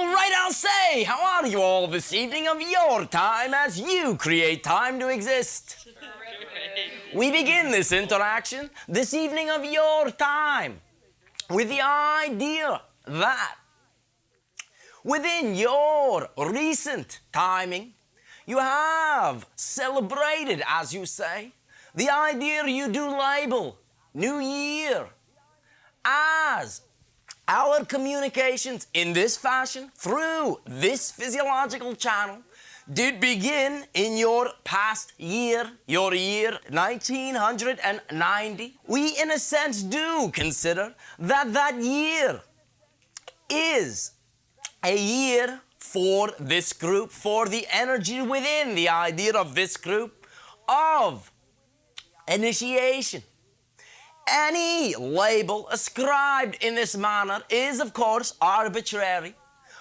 Alright, I'll say, how are you all this evening of your time as you create time to exist? We begin this interaction this evening of your time with the idea that within your recent timing, you have celebrated, as you say, the idea you do label New Year as our communications in this fashion through this physiological channel did begin in your past year, your year 1990. We in a sense do consider that that year is a year for this group, for the energy within the idea of this group of initiation. Any label ascribed in this manner is, of course, arbitrary,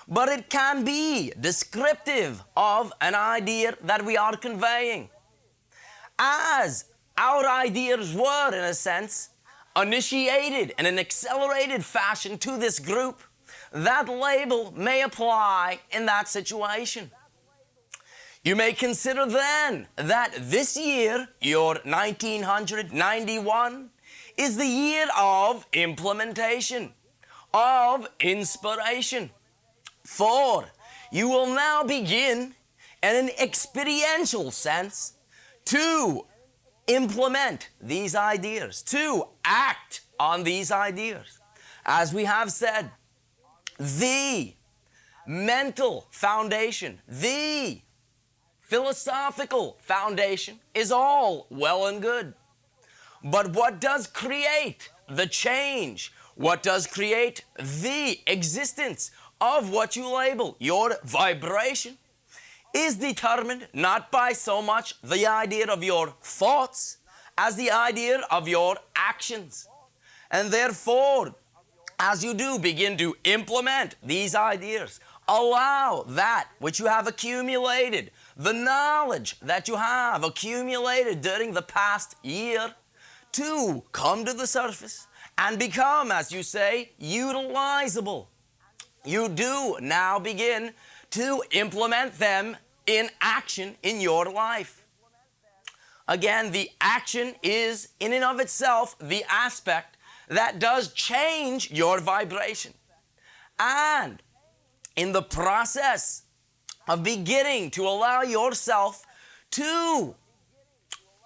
but it can be descriptive of an idea that we are conveying. As our ideas were, in a sense, initiated in an accelerated fashion to this group, that label may apply in that situation. You may consider then that this year, your 1991, is the year of implementation, of inspiration. For you will now begin in an experiential sense to implement these ideas, to act on these ideas. As we have said, the mental foundation, the philosophical foundation is all well and good. But what does create the change? What does create the existence of what you label your vibration is determined not by so much the idea of your thoughts as the idea of your actions. And therefore, as you do begin to implement these ideas, allow that which you have accumulated, the knowledge that you have accumulated during the past year, to come to the surface and become, as you say, utilizable. You do now begin to implement them in action in your life. Again, the action is in and of itself the aspect that does change your vibration. And in the process of beginning to allow yourself to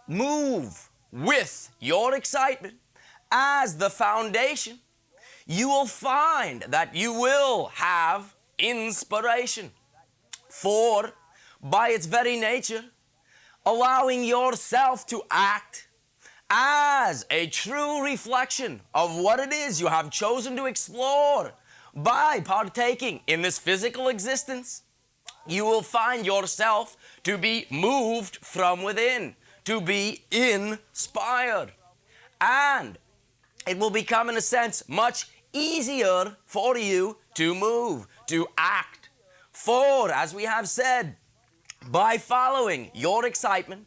move with your excitement as the foundation, you will find that you will have inspiration. For by its very nature, allowing yourself to act as a true reflection of what it is you have chosen to explore by partaking in this physical existence, you will find yourself to be moved from within, to be inspired. And it will become, in a sense, much easier for you to move, to act. For, as we have said, by following your excitement,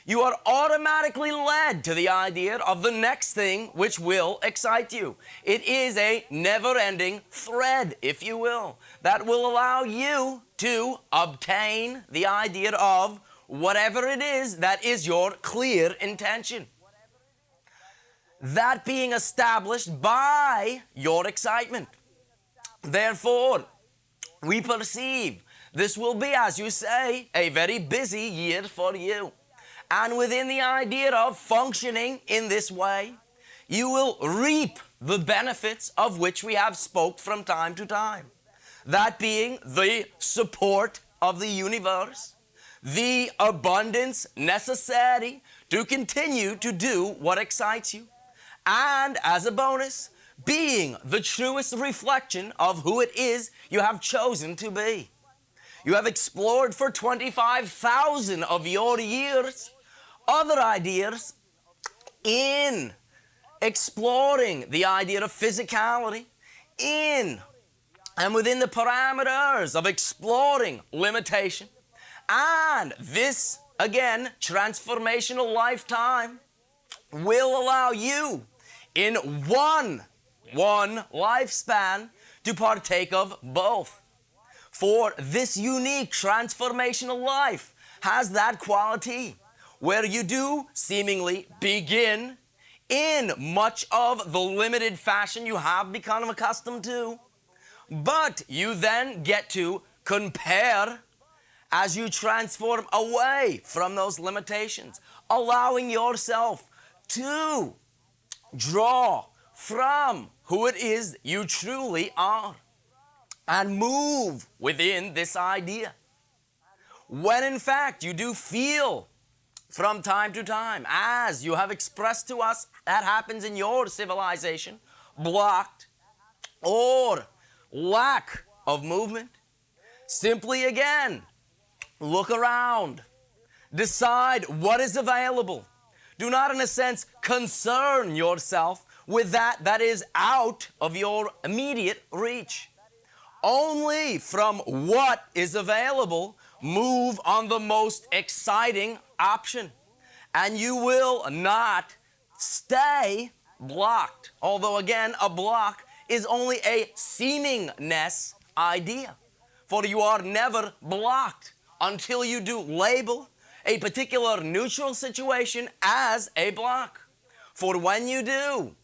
you are automatically led to the idea of the next thing which will excite you. It is a never-ending thread, if you will, that will allow you to obtain the idea of whatever it is that is your clear intention. That being established by your excitement. Therefore, we perceive this will be, as you say, a very busy year for you. And within the idea of functioning in this way, you will reap the benefits of which we have spoke from time to time. That being the support of the universe, the abundance necessary to continue to do what excites you, and as a bonus, being the truest reflection of who it is you have chosen to be. You have explored for 25,000 of your years other ideas in exploring the idea of physicality, in and within the parameters of exploring limitation. And this, again, transformational lifetime will allow you in one lifespan to partake of both. For this unique transformational life has that quality where you do seemingly begin in much of the limited fashion you have become accustomed to, but you then get to compare as you transform away from those limitations, allowing yourself to draw from who it is you truly are and move within this idea. When in fact you do feel from time to time, as you have expressed to us, that happens in your civilization, blocked or lack of movement, simply again, look around, decide what is available. Do not, in a sense, concern yourself with that is out of your immediate reach. Only from what is available, move on the most exciting option, and you will not stay blocked. Although again, a block is only a seemingness idea, for you are never blocked until you do label a particular neutral situation as a block. For when you do,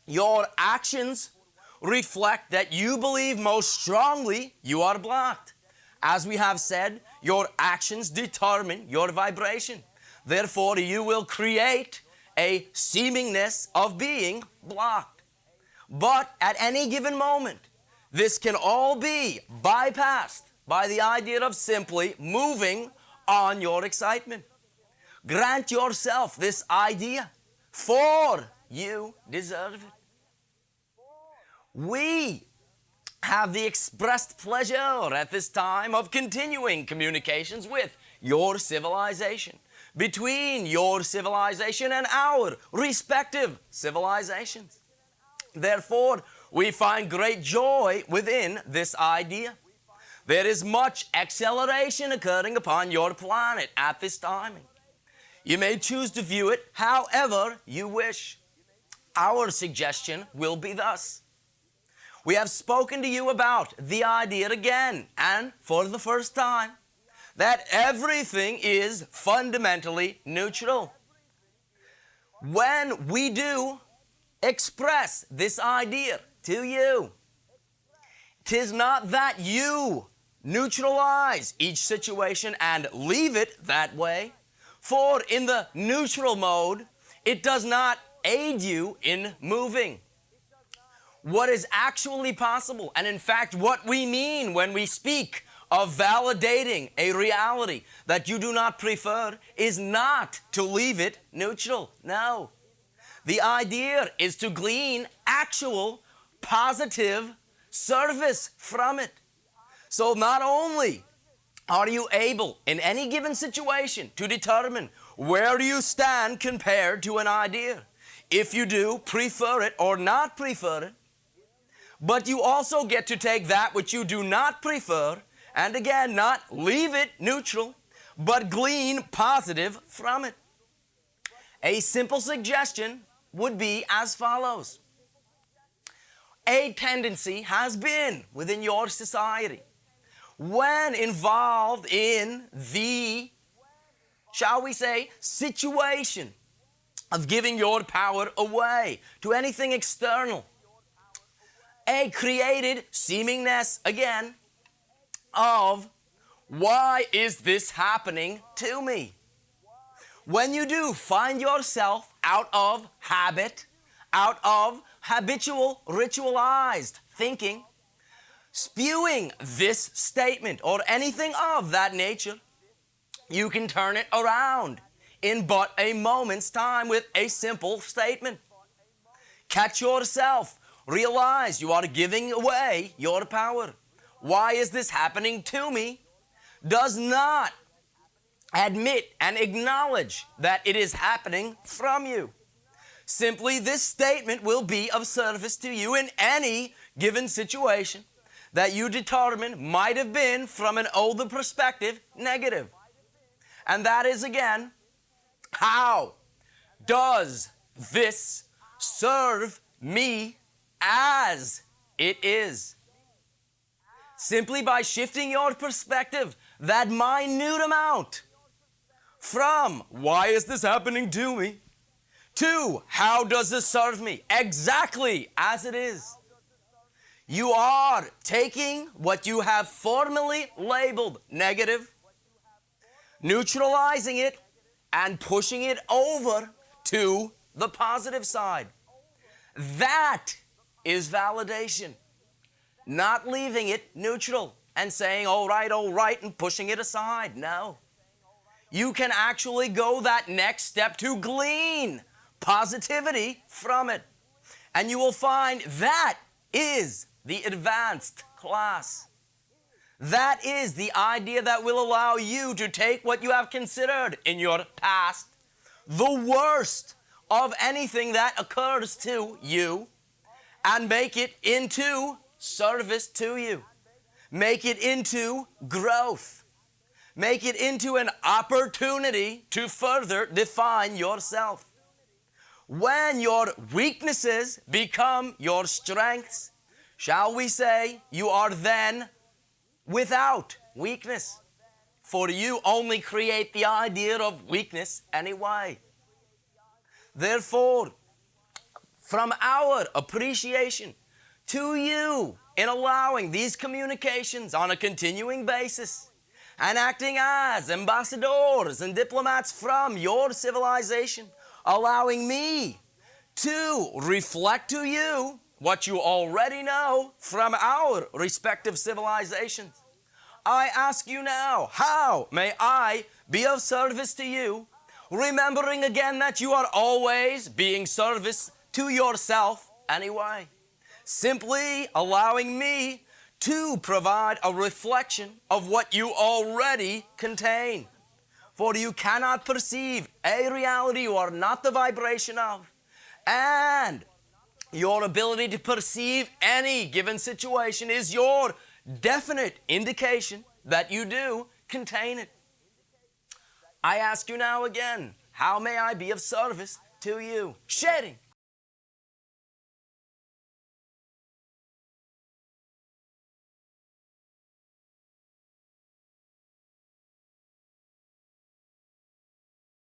your actions reflect that you believe most strongly you are blocked. As we have said, your actions determine your vibration. Therefore, you will create a seemingness of being blocked. But at any given moment, this can all be bypassed by the idea of simply moving on your excitement. Grant yourself this idea, for you deserve it. We have the expressed pleasure at this time of continuing communications with your civilization, between your civilization and our respective civilizations. Therefore, we find great joy within this idea. There is much acceleration occurring upon your planet at this time. You may choose to view it however you wish. Our suggestion will be thus. We have spoken to you about the idea again, and for the first time, that everything is fundamentally neutral. When we do express this idea to you, 'tis not that you neutralize each situation and leave it that way, for in the neutral mode, it does not aid you in moving. What is actually possible, and in fact what we mean when we speak of validating a reality that you do not prefer, is not to leave it neutral. No. The idea is to glean actual positive service from it. So not only are you able in any given situation to determine where you stand compared to an idea, if you do prefer it or not prefer it, but you also get to take that which you do not prefer and again not leave it neutral, but glean positive from it. A simple suggestion would be as follows. A tendency has been within your society, when involved in the, shall we say, situation of giving your power away to anything external, a created seemingness again of why is this happening to me? When you do find yourself out of habit, out of habitual ritualized thinking, spewing this statement or anything of that nature, you can turn it around in but a moment's time with a simple statement. Catch yourself. Realize you are giving away your power. Why is this happening to me? Does not admit and acknowledge that it is happening from you. Simply, this statement will be of service to you in any given situation that you determine might have been, from an older perspective, negative. And that is again, how does this serve me as it is? Simply by shifting your perspective that minute amount from why is this happening to me to how does this serve me exactly as it is. You are taking what you have formerly labeled negative, neutralizing it, and pushing it over to the positive side. That is validation. Not leaving it neutral and saying, all right, and pushing it aside. No. You can actually go that next step to glean positivity from it. And you will find that is the advanced class. That is the idea that will allow you to take what you have considered in your past, the worst of anything that occurs to you, and make it into service to you. Make it into growth. Make it into an opportunity to further define yourself. When your weaknesses become your strengths, shall we say, you are then without weakness. For you only create the idea of weakness anyway. Therefore, from our appreciation to you in allowing these communications on a continuing basis and acting as ambassadors and diplomats from your civilization, allowing me to reflect to you what you already know from our respective civilizations. I ask you now, how may I be of service to you, remembering again that you are always being service to yourself anyway. Simply allowing me to provide a reflection of what you already contain. For you cannot perceive a reality you are not the vibration of. And your ability to perceive any given situation is your definite indication that you do contain it. I ask you now again, how may I be of service to you? Sharing